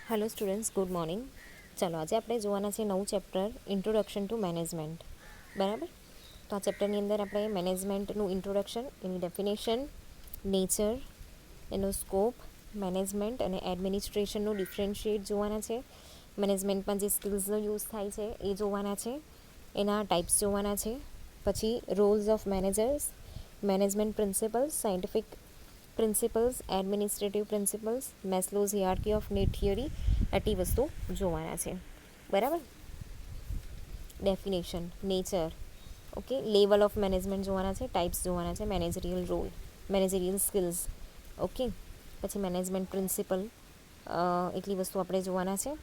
Hello students, good morning. ચાલો આજે આપણે જોવાના છે નવું ચેપ્ટર ઇન્ટ્રોડક્શન ટુ મેનેજમેન્ટ. બરાબર, તો આ ચેપ્ટરની અંદર આપણે મેનેજમેન્ટનું ઇન્ટ્રોડક્શન, એની ડેફિનેશન, નેચર, એનો સ્કોપ, મેનેજમેન્ટ અને એડમિનિસ્ટ્રેશનનું ડિફરન્શિએટ જોવાના છે. મેનેજમેન્ટમાં જે સ્કિલ્સનો યુઝ થાય છે એ જોવાના છે, એના ટાઈપ્સ જોવાના છે. પછી roles of managers, management principles, scientific principles, administrative principles, Maslow's hierarchy of need theory, આટલી વસ્તુ જોવાના છે. બરાબર, definition, nature, okay, level of management જોવાના છે, ટાઈપ્સ જોવાના છે, managerial role, managerial skills, okay, પછી મેનેજમેન્ટ પ્રિન્સિપલ, એટલી વસ્તુ આપણે જોવાના છે.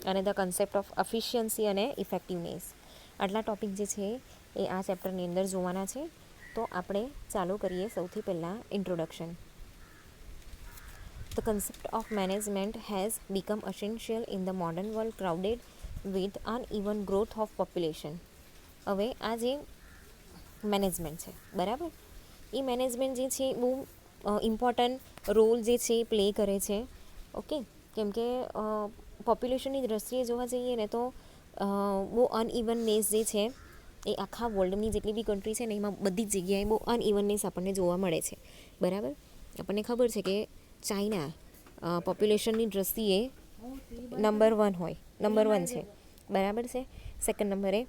અને ધ કન્સેપ્ટ ઓફ એફિશિયન્સી અને ઇફેક્ટિવનેસ, આટલા ટોપિક જે છે એ આ ચેપ્ટરની અંદર જોવાના છે. તો આપણે ચાલુ કરીએ સૌથી પહેલાં introduction. The concept of management has become essential in the modern world crowded with uneven growth of population. હવે આ જે મેનેજમેન્ટ છે, બરાબર, એ મેનેજમેન્ટ જે છે બહુ ઇમ્પોર્ટન્ટ રોલ જે છે એ પ્લે કરે છે. ઓકે, કેમ કે પોપ્યુલેશનની દ્રષ્ટિએ જોવા જઈએ ને તો બહુ અનઇવનનેસ જે છે એ આખા વર્લ્ડની જેટલી બી કન્ટ્રી છે ને એમાં બધી જ જગ્યાએ બહુ અનઇવનનેસ આપણને જોવા મળે છે. બરાબર, આપણને ખબર છે કે ચાઇના પોપ્યુલેશનની દ્રષ્ટિએ નંબર 1 છે. બરાબર છે. સેકન્ડ નંબરે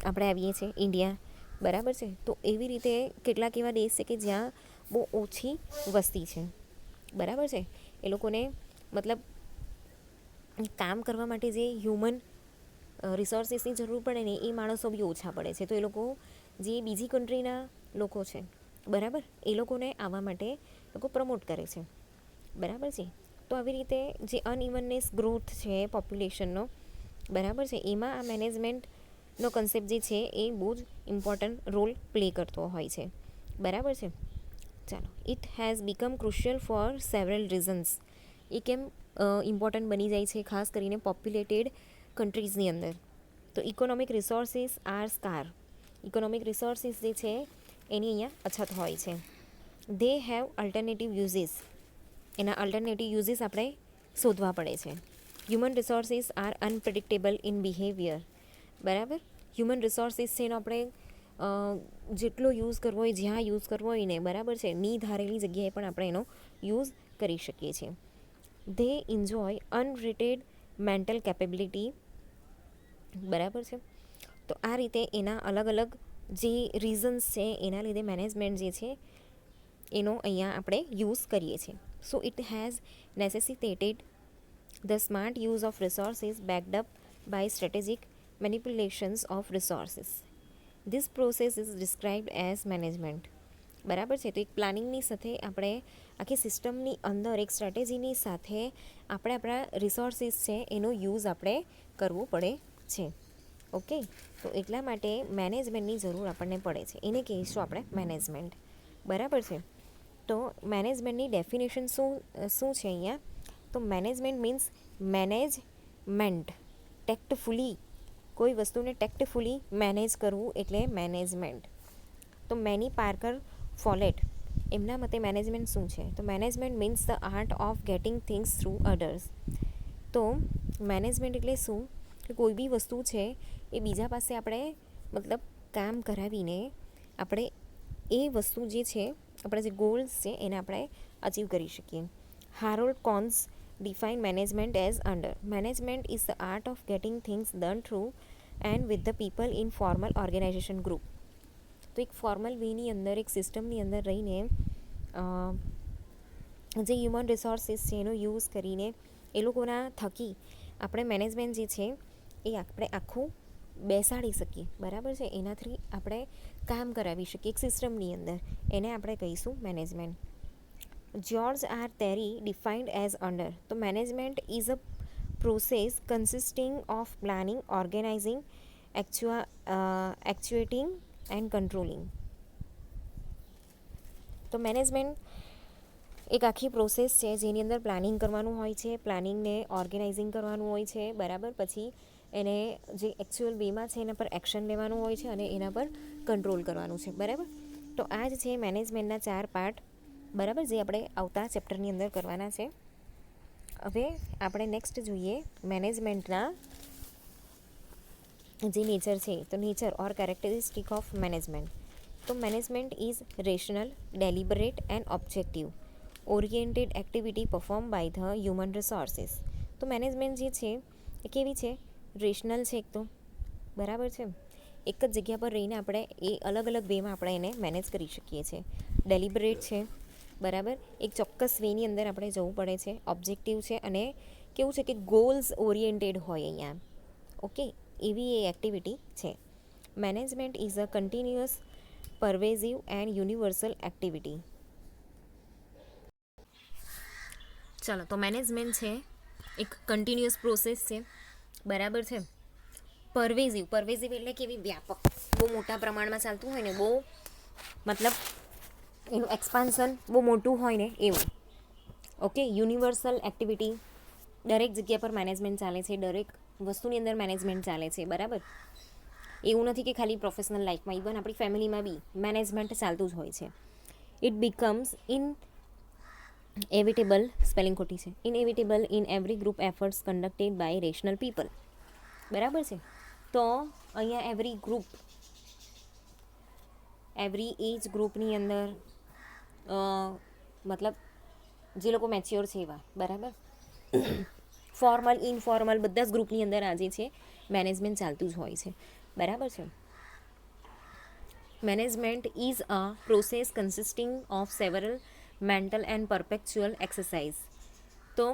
આપણે આવીએ છીએ ઇન્ડિયા. બરાબર છે. તો એવી રીતે કેટલાક એવા દેશ છે કે જ્યાં બહુ ઓછી વસ્તી છે. બરાબર છે. એ લોકોને મતલબ કામ કરવા માટે જે હ્યુમન રિસોર્સિસની જરૂર પડે ને એ માણસો બી ઓછા પડે છે. તો એ લોકો જે બીજી કન્ટ્રીના લોકો છે, બરાબર, એ લોકોને આવવા માટે લોકો પ્રમોટ કરે છે. બરાબર છે. તો આવી રીતે જે અનઇવનનેસ ગ્રોથ છે પોપ્યુલેશનનો, બરાબર છે, એમાં આ મેનેજમેન્ટનો કન્સેપ્ટ જે છે એ બહુ જ ઇમ્પોર્ટન્ટ રોલ પ્લે કરતો હોય છે. બરાબર છે. ચાલો, it has become crucial for several reasons. એ કેમ ઇમ્પોર્ટન્ટ બની જાય છે, ખાસ કરીને પોપ્યુલેટેડ કન્ટ્રીઝની અંદર? તો economic resources are scarce. Economic resources જે છે એની અહીંયા અછત હોય છે. They have alternative uses. એના અલ્ટરનેટિવ યુઝીસ આપણે શોધવા પડે છે. Human resources are unpredictable in behaviour. બરાબર, હ્યુમન રિસોર્સિસ છે એનો આપણે જેટલો યુઝ કરવો હોય, જ્યાં યુઝ કરવો હોય ને, બરાબર છે, ની ધારેલી જગ્યાએ પણ આપણે એનો યુઝ કરી શકીએ છીએ. They enjoy unrated mental capability. બરાબર છે. તો આ રીતે એના અલગ અલગ જે રીઝન્સ છે એના લીધે મેનેજમેન્ટ જે છે એનો અહીંયા આપણે યુઝ કરીએ છીએ. So it has necessitated the smart use of resources backed up by strategic manipulations of resources. This process is described as management. બરાબર છે. તો એક પ્લાનિંગની સાથે આપણે આખી સિસ્ટમની અંદર એક સ્ટ્રેટેજીની સાથે આપણે આપણા રિસોર્સિસ છે એનો યુઝ આપણે કરવો પડે છે. ઓકે, તો એટલા માટે મેનેજમેન્ટની જરૂર આપણને પડે છે. એને કહીશું આપણે મેનેજમેન્ટ. બરાબર છે. તો મેનેજમેન્ટની ડેફિનેશન શું છે અહીંયા? તો મેનેજમેન્ટ મીન્સ મેનેજમેન્ટ, ટેક્ટફુલી, કોઈ વસ્તુને ટેક્ટફુલી મેનેજ કરવું એટલે મેનેજમેન્ટ. તો મેની પાર્કર ફોલેટ, એમના મતે મેનેજમેન્ટ શું છે? તો management means the art of getting things through others. તો મેનેજમેન્ટ એટલે શું? કે કોઈ બી વસ્તુ છે એ બીજા પાસે આપણે મતલબ કામ કરાવીને આપણે એ વસ્તુ જે છે, આપણા જે ગોલ્સ છે એને આપણે અચીવ કરી શકીએ. Harold Koontz define management as under. Management is the art of getting things done through and with the people in formal organization group. તો એક ફોર્મલ વેની અંદર, એક સિસ્ટમની અંદર રહીને જે હ્યુમન રિસોર્સિસ છે એનો યુઝ કરીને એ લોકોના થકી આપણે મેનેજમેન્ટ જે છે એ આપણે આખું બેસાડી શકીએ. બરાબર છે. એનાથી આપણે કામ કરાવી શકીએ એક સિસ્ટમની અંદર. એને આપણે કહીશું management. George R Terry defined as under. તો management is a process consisting of planning, organizing, actuating and controlling. તો મેનેજમેન્ટ એક આખી પ્રોસેસ છે જેની અંદર પ્લાનિંગ કરવાનું હોય છે, પ્લાનિંગને ઓર્ગેનાઇઝિંગ કરવાનું હોય છે. બરાબર, પછી એને જે એકચ્યુઅલ વેમાં છે એના પર એક્શન લેવાનું હોય છે અને એના પર કંટ્રોલ કરવાનું છે. બરાબર, તો આ જ છે મેનેજમેન્ટના 4 પાર્ટ. બરાબર, જે આપણે આવતા ચેપ્ટરની અંદર કરવાના છે. હવે આપણે નેક્સ્ટ જોઈએ મેનેજમેન્ટના જે નેચર છે. તો nature or characteristic of management. તો management is rational, deliberate and objective oriented activity perform by the human resources. તો મેનેજમેન્ટ જે છે એ કેવી છે? રેશનલ છે એક તો, બરાબર છે. એક જ જગ્યા પર રહીને આપણે એ અલગ અલગ વેમાં આપણે એને મેનેજ કરી શકીએ છીએ. ડેલિબરેટ છે, બરાબર, એક ચોક્કસ વેની અંદર આપણે જવું પડે છે. ઓબ્જેક્ટિવ છે અને કેવું છે કે ગોલ્સ ઓરિએન્ટેડ હોય અહીંયા. ઓકે, એવી એ એક્ટિવિટી છે. Management is a continuous, pervasive and universal activity. ચાલો, તો મેનેજમેન્ટ છે એક કન્ટિન્યુઅસ પ્રોસેસ છે, બરાબર છે. પરવેઝિવ એટલે કેવી? વ્યાપક, બહુ મોટા પ્રમાણમાં ચાલતું હોય ને, બહુ મતલબ એનું એક્સપાન્શન બહુ મોટું હોય ને એવું. ઓકે, યુનિવર્સલ એક્ટિવિટી, દરેક જગ્યા પર મેનેજમેન્ટ ચાલે છે, દરેક વસ્તુની અંદર મેનેજમેન્ટ ચાલે છે, બરાબર. એવું નથી કે ખાલી પ્રોફેશનલ લાઈફમાં, ઇવન આપણી ફેમિલીમાં બી મેનેજમેન્ટ ચાલતું જ હોય છે. ઇટ બીકમ્સ ઇનએવિટેબલ, સ્પેલિંગ ખોટી છે, inevitable in every group efforts conducted by rational people, બરાબર છે. તો અહીંયા એવરી એજ ગ્રુપની અંદર મતલબ જે લોકો મેચ્યોર છે એવા, બરાબર, ફોર્મલ ઇનફોર્મલ બધા જ ગ્રુપની અંદર આજે છે મેનેજમેન્ટ ચાલતું જ હોય છે, બરાબર છે. Management is a process consisting of several mental and perceptual exercise. તો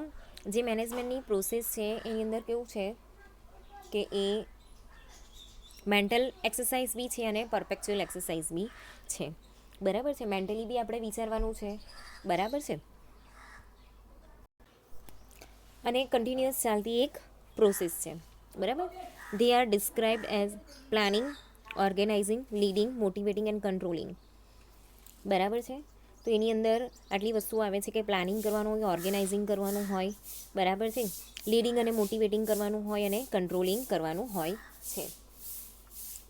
જે મેનેજમેન્ટની પ્રોસેસ છે એની અંદર કેવું છે કે એ મેન્ટલ એક્સરસાઇઝ બી છે અને પરપેક્ચ્યુઅલ એક્સરસાઇઝ બી છે, બરાબર છે. મેન્ટલી બી આપણે વિચારવાનું છે, બરાબર છે, અને કન્ટિન્યુઅસ ચાલતી એક પ્રોસેસ છે, બરાબર. They are described as planning, organizing, leading, motivating and controlling, બરાબર છે. તો એની અંદર આટલી વસ્તુઓ આવે છે કે પ્લાનિંગ કરવાનું હોય, ઓર્ગેનાઇઝિંગ કરવાનું હોય, બરાબર છે, લીડિંગ અને મોટિવેટિંગ કરવાનું હોય અને કંટ્રોલિંગ કરવાનું હોય છે.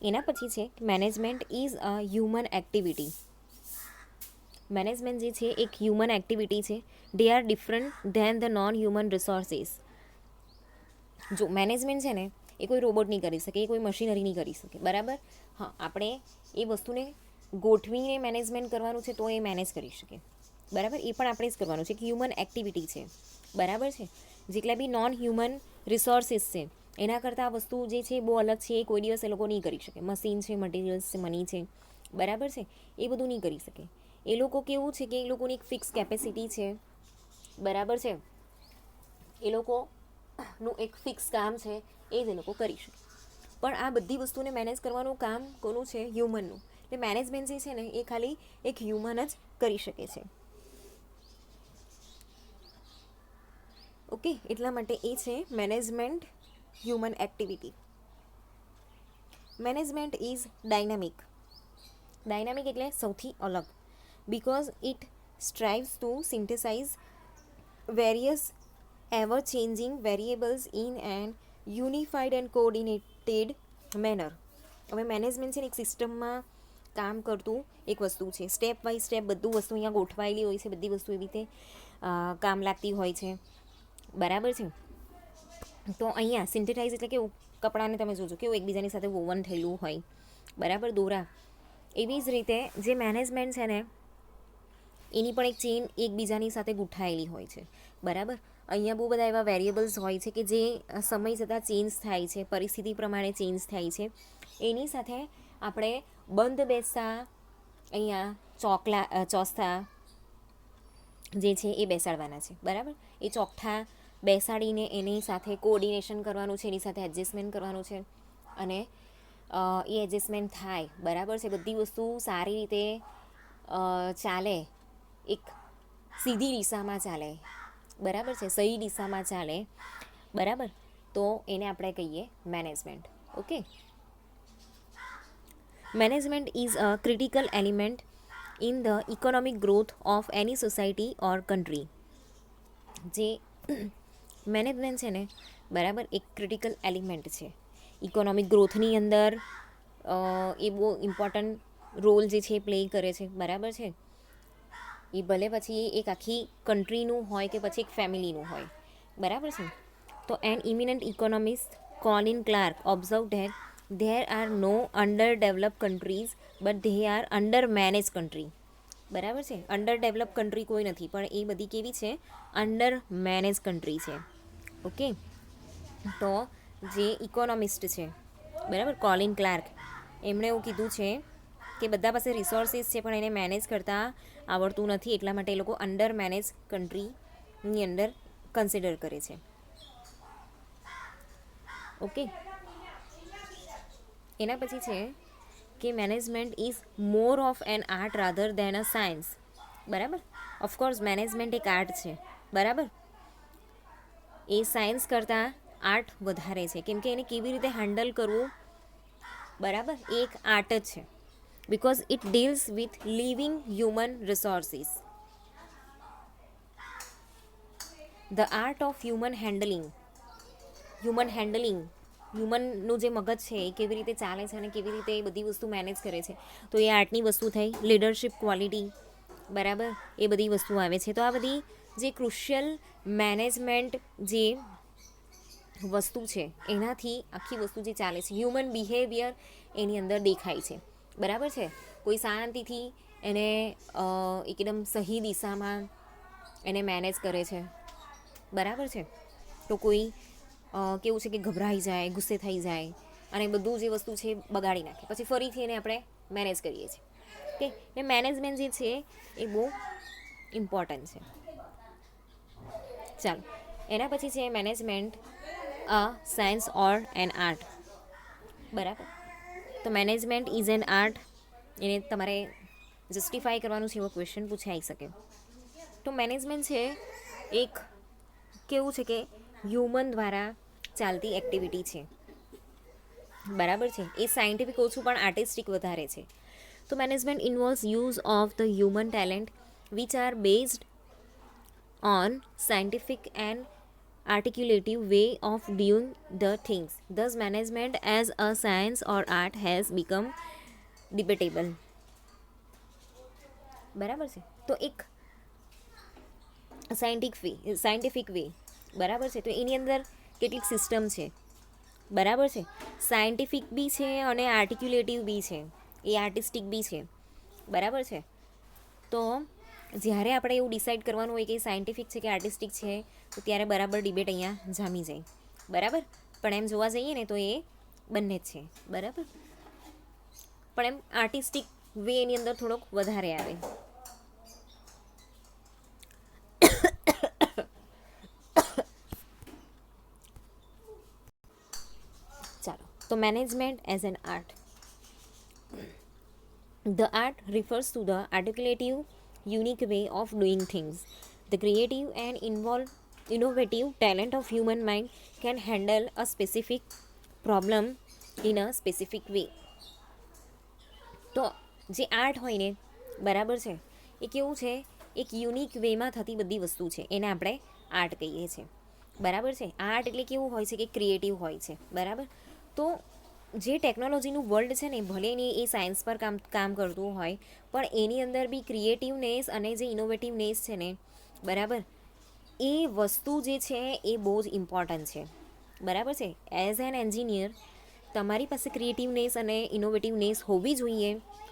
એના પછી છે management is a human activity. Management જે છે એક હ્યુમન એક્ટિવિટી છે. They are different than the non human resources. જો મેનેજમેન્ટ છે ને એ કોઈ રોબોટ નહીં કરી શકે, એ કોઈ મશીનરી નહીં કરી શકે, બરાબર. હા, આપણે એ વસ્તુને ગોઠવીને મેનેજમેન્ટ કરવાનું છે તો એ મેનેજ કરી શકે, બરાબર. એ પણ આપણે જ કરવાનું છે કે હ્યુમન એક્ટિવિટી છે, બરાબર છે. જેટલા બી નોન હ્યુમન રિસોર્સિસ છે એના કરતાં આ વસ્તુ જે છે બહુ અલગ છે, એ કોઈ દિવસ એ લોકો નહીં કરી શકે. મશીન છે, મટીરિયલ્સ છે, મની છે, બરાબર છે, એ બધું નહીં કરી શકે. એ લોકો કેવું છે કે એ લોકોની એક ફિક્સ કેપેસિટી છે, બરાબર છે. એ લોકોનું એક ફિક્સ કામ છે, એ જ એ લોકો કરી શકે. પણ આ બધી વસ્તુને મેનેજ કરવાનું કામ કોનું છે? હ્યુમનનું. એટલે મેનેજમેન્ટ જે છે ને એ ખાલી એક હ્યુમન જ કરી શકે છે. ઓકે, એટલા માટે એ છે management human activity. Management is dynamic. Dynamic એટલે સૌથી અલગ. because it strives to synthesize various ever-changing variables in an unified and coordinated manner. હવે મેનેજમેન્ટ છે ને એક સિસ્ટમમાં કામ કરતું એક વસ્તુ છે. સ્ટેપ બાય સ્ટેપ બધું વસ્તુ અહીંયા ગોઠવાયેલી હોય છે, બધી વસ્તુ એવી રીતે કામ લાગતી હોય છે, બરાબર છે. તો અહીંયા સિન્થેટાઇઝ એટલે કેવું? કપડાને તમે જોજો કેવું એકબીજાની સાથે વોવન થયેલું હોય, બરાબર, દોરા. એવી જ રીતે જે મેનેજમેન્ટ છે ને એની પણ એક ચેઇન એકબીજાની સાથે ગૂંથાયેલી હોય છે, બરાબર. અહીંયા બહુ બધા એવા વેરિયેબલ્સ હોય છે કે જે સમય જતાં ચેન્જ થાય છે, પરિસ્થિતિ પ્રમાણે ચેન્જ થાય છે. એની સાથે આપણે બંધ બેસતા અહીંયા ચોસ્થા જે છે એ બેસાડવાના છે, બરાબર. એ ચોકઠા બેસાડીને એની સાથે કોઓર્ડિનેશન કરવાનું છે, એની સાથે એડજસ્ટમેન્ટ કરવાનું છે, અને એ એડજસ્ટમેન્ટ થાય, બરાબર છે. બધી વસ્તુ સારી રીતે ચાલે, એક સીધી દિશામાં ચાલે, બરાબર છે, સહી દિશામાં ચાલે, બરાબર. તો એને આપણે કહીએ management. Okay, management is a critical element in the economic growth of any society or country. જે મેનેજમેન્ટ છે ને, બરાબર, એક ક્રિટિકલ એલિમેન્ટ છે ઇકોનોમિક ગ્રોથની અંદર. એ બહુ ઇમ્પોર્ટન્ટ રોલ જે છે એ પ્લે કરે છે, બરાબર છે. એ ભલે પછી એક આખી કન્ટ્રીનું હોય કે પછી એક ફેમિલીનું હોય, બરાબર છે. તો an eminent economist Colin Clark observe that there are no underdeveloped countries but they are under managed country. બરાબર છે. અંડર ડેવલપ કન્ટ્રી કોઈ નથી, પણ એ બધી કેવી છે? અંડર મેનેજ કન્ટ્રી છે. ઓકે, તો જે ઇકોનોમિસ્ટ છે, બરાબર, કોલિન ક્લાર્ક, એમણે એવું કીધું છે કે બધા પાસે રિસોર્સિસ છે પણ એને મેનેજ કરતાં આવડતું નથી, એટલા માટે એ લોકો અંડર મેનેજ કન્ટ્રીની અંદર કન્સિડર કરે છે. ઓકે, એના પછી છે કે management is more of N art rather then a science. બરાબર, ઓફકોર્સ મેનેજમેન્ટ એક આર્ટ છે, બરાબર, એ સાયન્સ કરતાં આર્ટ વધારે છે, કેમ કે એને કેવી રીતે હેન્ડલ કરવું, બરાબર, એ એક આર્ટ જ છે. Because it deals with living human resources. The art of હ્યુમનનું જે મગજ છે એ કેવી રીતે ચાલે છે અને કેવી રીતે એ બધી વસ્તુ મેનેજ કરે છે, તો એ આર્ટની વસ્તુ થઈ. લીડરશિપ ક્વોલિટી, બરાબર, એ બધી વસ્તુ આવે છે. તો આ બધી જે ક્રુશિયલ મેનેજમેન્ટ જે વસ્તુ છે એનાથી આખી વસ્તુ જે ચાલે છે, હ્યુમન બિહેવિયર એની અંદર દેખાય છે. બરાબર છે. કોઈ શાંતિથી એને એકદમ સહી દિશામાં એને મેનેજ કરે છે, બરાબર છે. તો કોઈ કેવું છે કે ગભરાઈ જાય, ગુસ્સે થઈ જાય અને બધું જે વસ્તુ છે બગાડી નાખે, પછી ફરીથી એને આપણે મેનેજ કરીએ છીએ. ઓકે, ને મેનેજમેન્ટ જે છે એ બહુ ઇમ્પોર્ટન્ટ છે. ચાલો, એના પછી છે મેનેજમેન્ટ અ સાયન્સ ઓર એન આર્ટ. બરાબર, તો મેનેજમેન્ટ ઇઝ એન આર્ટ, એને તમારે જસ્ટિફાઈ કરવાનું છે, એવો ક્વેશ્ચન પૂછાઈ શકે. તો મેનેજમેન્ટ છે એક કેવું છે કે હ્યુમન દ્વારા ચાલતી એક્ટિવિટી છે, બરાબર છે. એ સાયન્ટિફિક ઓછું પણ આર્ટિસ્ટિક વધારે છે. તો management ઇન્વોલ્વ્સ use of the human talent which are based on scientific and articulative way of doing the things. Thus, management as a science or art has become debatable. બરાબર છે. તો એક સાયન્ટિફિક વે, બરાબર છે, તો એની અંદર કેટલીક સિસ્ટમ છે, બરાબર છે. સાયન્ટિફિક બી છે અને આર્ટિક્યુલેટિવ બી છે, એ આર્ટિસ્ટિક બી છે, બરાબર છે. તો જ્યારે આપણે એવું ડિસાઇડ કરવાનું હોય કે સાયન્ટિફિક છે કે આર્ટિસ્ટિક છે, તો ત્યારે બરાબર ડિબેટ અહીંયા જામી જાય, બરાબર. પણ એમ જોવા જઈએ ને તો એ બંને જ છે, બરાબર. પણ એમ આર્ટિસ્ટિક વે એની અંદર થોડોક વધારે આવે. ચાલો, તો management as an art. The art refers to the articulative, unique way of doing things. The creative and innovative talent of human mind can handle a specific problem in a specific way. તો જે art હોય ને, બરાબર છે, એ કેવું છે, એક unique વેમાં થતી બધી વસ્તુ છે, એને આપણે આર્ટ કહીએ છીએ, બરાબર છે. આર્ટ એટલે કેવું હોય છે કે ક્રિએટિવ હોય છે, બરાબર. તો જે ટેકનોલોજીનું વર્લ્ડ છે ને, ભલે એની એ સાયન્સ પર કામ કરતું હોય, પણ એની અંદર બી ક્રિએટિવનેસ અને જે ઇનોવેટિવનેસ છે ને, બરાબર, એ વસ્તુ જે છે એ બહુ જ ઇમ્પોર્ટન્ટ છે, બરાબર છે. એઝ એન એન્જિનિયર તમારી પાસે ક્રિએટિવનેસ અને ઇનોવેટિવનેસ હોવી જોઈએ,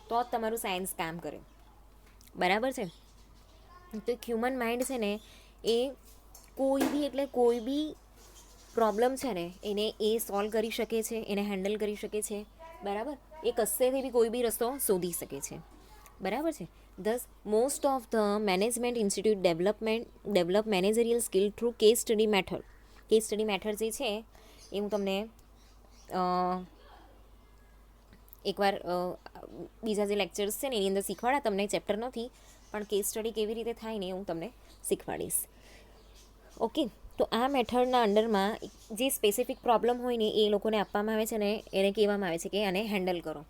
તો જ તમારું સાયન્સ કામ કરે, બરાબર છે. તો હ્યુમન માઇન્ડ છે ને એ કોઈ બી પ્રોબ્લેમ છે ને એને એ સોલ્વ કરી શકે છે, એને હેન્ડલ કરી શકે છે, બરાબર. એ કશેથી બી કોઈ બી રસ્તો શોધી શકે છે, બરાબર છે. This most of the management institute develop managerial skill through case study method. Case study method જે છે એ હું તમને એકવાર બીજા જે લેક્ચર્સ છે ને એની અંદર શીખવાડા, તમને ચેપ્ટર નથી, પણ કેસ સ્ટડી કેવી રીતે થાય ને હું તમને શીખવાડીશ. ઓકે, તો આ મેથડના અંડરમાં જે સ્પેસિફિક પ્રોબ્લેમ હોય ને એ લોકોને આપવામાં આવે છે ને એને કહેવામાં આવે છે કે આને હેન્ડલ કરો,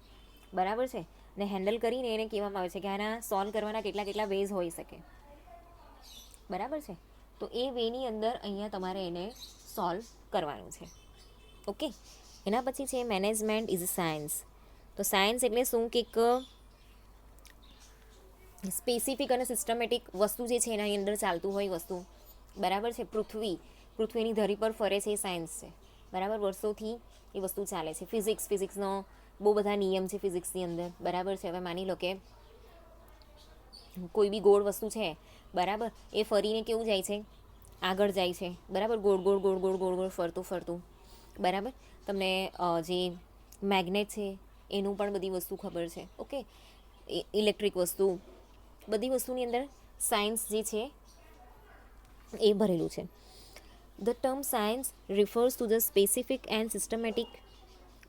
બરાબર છે. ને હેન્ડલ કરીને એને કહેવામાં આવે છે કે આના સોલ્વ કરવાના કેટલા વેઝ હોઈ શકે, બરાબર છે. તો એ વેની અંદર અહીંયા તમારે એને સોલ્વ કરવાનું છે. ઓકે, એના પછી છે મેનેજમેન્ટ ઇઝ અ સાયન્સ. તો સાયન્સ એટલે શું કે સ્પેસિફિક અને સિસ્ટમેટિક વસ્તુ જે છે એના અંદર ચાલતું હોય વસ્તુ, બરાબર છે. પૃથ્વી પૃથ્વીની ધરી પર ફરે છે એ સાયન્સ છે, બરાબર. વર્ષોથી એ વસ્તુ ચાલે છે. ફિઝિક્સનો બહુ બધા નિયમ છે ફિઝિક્સની અંદર, બરાબર છે. હવે માની લો કે કોઈ બી ગોળ વસ્તુ છે, બરાબર, એ ફરીને કેવું જાય છે, આગળ જાય છે, બરાબર, ગોળ ગોળ ગોળ ગોળ ગોળ ગોળ ફરતું ફરતું, બરાબર. તમને જે મેગ્નેટ છે એનું પણ બધી વસ્તુ ખબર છે, ઓકે. ઇલેક્ટ્રિક વસ્તુ, બધી વસ્તુની અંદર સાયન્સ જે છે એ ભરેલું છે. The term science refers to the specific and systematic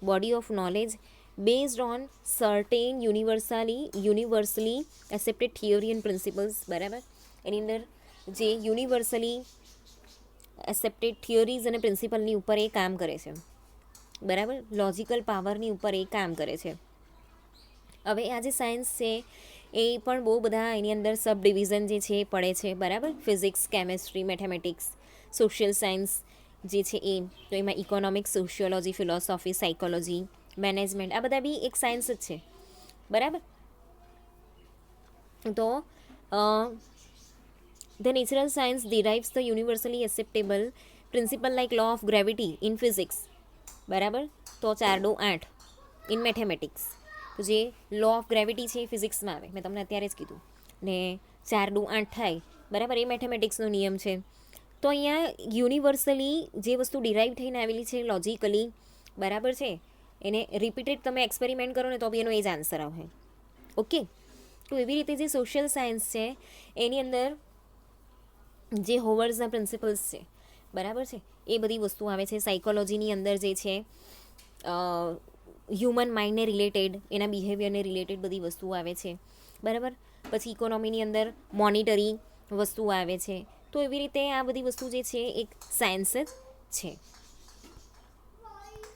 body of knowledge based on certain universally accepted theory and principles, બરાબર. એની અંદર જે યુનિવર્સલી એક્સેપ્ટેડ થિયરીઝ અને પ્રિન્સિપલની ઉપર એ કામ કરે છે, બરાબર. લોજિકલ પાવરની ઉપર એ કામ કરે છે. હવે આ જે સાયન્સ છે એ પણ બહુ બધા એની અંદર સબ ડિવિઝન જે છે એ પડે છે, બરાબર. Physics, chemistry, mathematics, social science જે છે એ, તો એમાં economics, sociology, philosophy, psychology, management, આ બધા બી એક સાયન્સ જ છે, બરાબર. તો The natural science derives the universally acceptable principle like law of gravity in physics, બરાબર. તો 4 2 8 ઇન મેથેમેટિક્સ. તો જે લો ઓફ ગ્રેવિટી છે એ ફિઝિક્સમાં આવે, મેં તમને અત્યારે જ કીધું, ને 4 2 8 થાય, બરાબર, એ મેથેમેટિક્સનો નિયમ છે. તો અહીંયા યુનિવર્સલી જે વસ્તુ ડિરાઈવ થઈને આવેલી છે લોજિકલી, બરાબર છે, એને રિપીટેડ તમે એક્સપેરિમેન્ટ કરો ને તો બી એનો એ જ આન્સર આવે, ઓકે. તો એવી રીતે જે સોશિયલ સાયન્સ છે એની અંદર જે હોવર્ડ્સના પ્રિન્સિપલ્સ છે, બરાબર છે, એ બધી વસ્તુ આવે છે. સાયકોલોજીની અંદર જે છે હ્યુમન માઇન્ડને રિલેટેડ, એના બિહેવિયરને રિલેટેડ બધી વસ્તુઓ આવે છે, બરાબર. પછી ઇકોનોમીની અંદર મોનિટરી વસ્તુઓ આવે છે. તો એવી રીતે આ બધી વસ્તુ જે છે એક સાયન્સ જ છે.